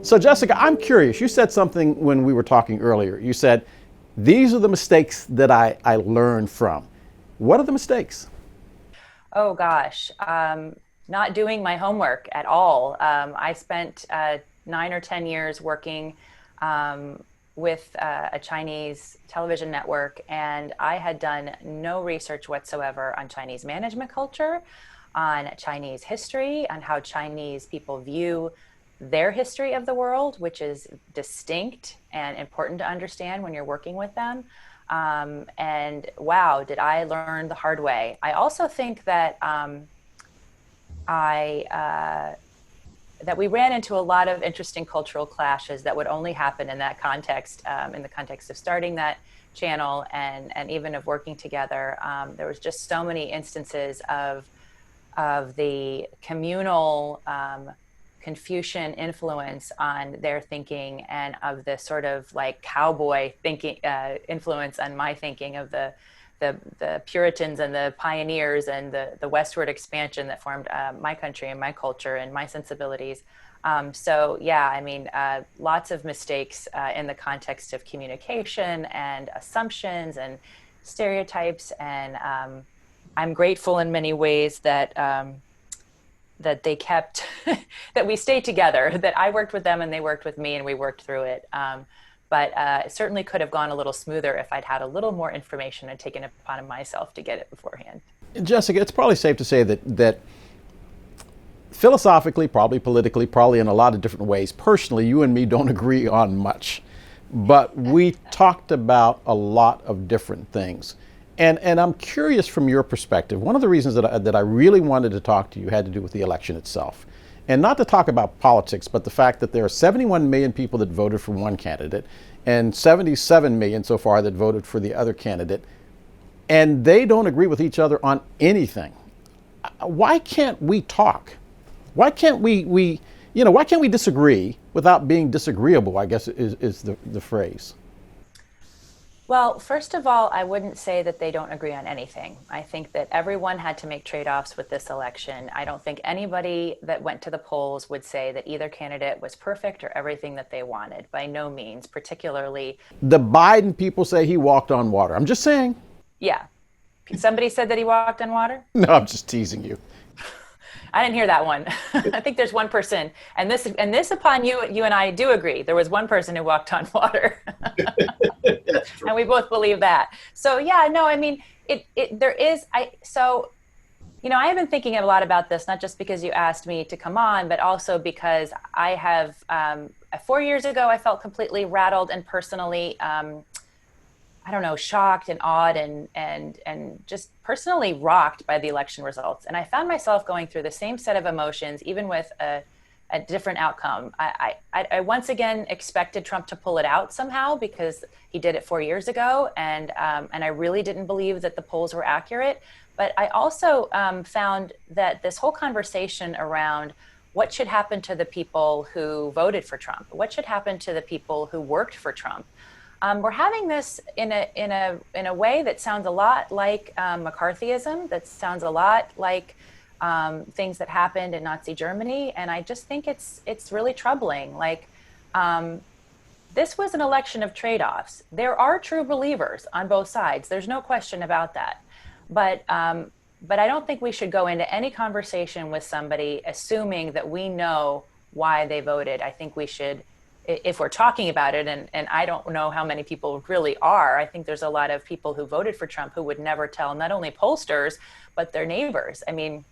So, Jessica, I'm curious. You said something when we were talking earlier. You said, these are the mistakes that I learned from. What are the mistakes? Oh gosh, not doing my homework at all. I spent 9 or 10 years working with a Chinese television network, and I had done no research whatsoever on Chinese management culture, on Chinese history, on how Chinese people view their history of the world, which is distinct and important to understand when you're working with them. And wow, did I learn the hard way. I also think that I that we ran into a lot of interesting cultural clashes that would only happen in that context, in the context of starting that channel and even of working together. There was just so many instances of the communal Confucian influence on their thinking, and of the sort of like cowboy thinking influence on my thinking of the Puritans and the pioneers and the westward expansion that formed my country and my culture and my sensibilities. So yeah, I mean, lots of mistakes in the context of communication and assumptions and stereotypes. And I'm grateful in many ways that that they kept that we stayed together, that I worked with them and they worked with me and we worked through it. But it certainly could have gone a little smoother if I'd had a little more information and taken it upon myself to get it beforehand. Jessica, it's probably safe to say that philosophically, probably politically, probably in a lot of different ways, personally, you and me don't agree on much. But we talked about a lot of different things. And I'm curious from your perspective. One of the reasons that I really wanted to talk to you had to do with the election itself. And not to talk about politics, but the fact that there are 71 million people that voted for one candidate and 77 million so far that voted for the other candidate. And they don't agree with each other on anything. Why can't we talk? Why can't why can't we disagree without being disagreeable, I guess is the phrase. Well, first of all, I wouldn't say that they don't agree on anything. I think that everyone had to make trade-offs with this election. I don't think anybody that went to the polls would say that either candidate was perfect or everything that they wanted. By no means, particularly. The Biden people say he walked on water. I'm just saying. Yeah. Somebody said that he walked on water? No, I'm just teasing you. I didn't hear that one. I think there's one person, and this upon you and I do agree. There was one person who walked on water, and we both believe that. So yeah, no, I mean, there is. I have been thinking a lot about this, not just because you asked me to come on, but also because I have 4 years ago I felt completely rattled and personally I don't know, shocked and awed and just personally rocked by the election results. And I found myself going through the same set of emotions, even with a different outcome. I once again expected Trump to pull it out somehow because he did it 4 years ago, and I really didn't believe that the polls were accurate. But I also found that this whole conversation around what should happen to the people who voted for Trump, what should happen to the people who worked for Trump. We're having this in a way that sounds a lot like McCarthyism, that sounds a lot like things that happened in Nazi Germany, and I just think it's really troubling. Like, this was an election of trade-offs. There are true believers on both sides. There's no question about that. But I don't think we should go into any conversation with somebody assuming that we know why they voted. I think we should, if we're talking about it, and I don't know how many people really are. I think there's a lot of people who voted for Trump who would never tell not only pollsters, but their neighbors. I mean,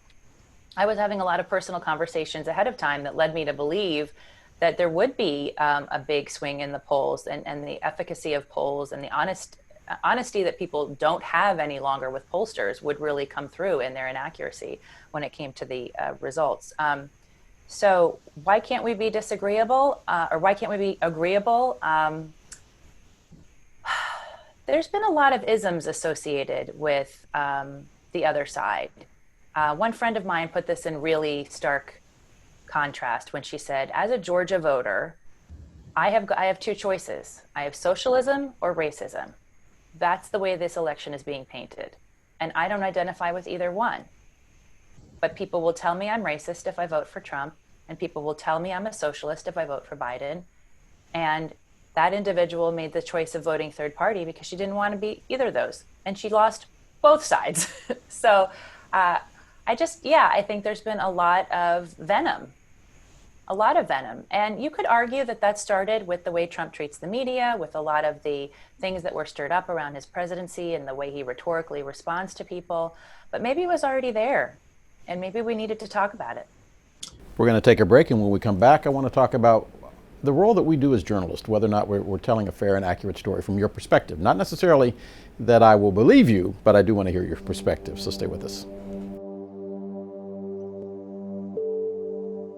I was having a lot of personal conversations ahead of time that led me to believe that there would be a big swing in the polls, and the efficacy of polls and the honesty that people don't have any longer with pollsters would really come through in their inaccuracy when it came to the results. So why can't we be disagreeable, or why can't we be agreeable? There's been a lot of isms associated with the other side. One friend of mine put this in really stark contrast when she said, as a Georgia voter, I have two choices. I have socialism or racism. That's the way this election is being painted. And I don't identify with either one. But people will tell me I'm racist if I vote for Trump, and people will tell me I'm a socialist if I vote for Biden. And that individual made the choice of voting third party because she didn't want to be either of those. And she lost both sides. So I think there's been a lot of venom. A lot of venom. And you could argue that that started with the way Trump treats the media, with a lot of the things that were stirred up around his presidency and the way he rhetorically responds to people. But maybe it was already there, and maybe we needed to talk about it. We're going to take a break, and when we come back, I want to talk about the role that we do as journalists, whether or not we're telling a fair and accurate story from your perspective. Not necessarily that I will believe you, but I do want to hear your perspective, so stay with us.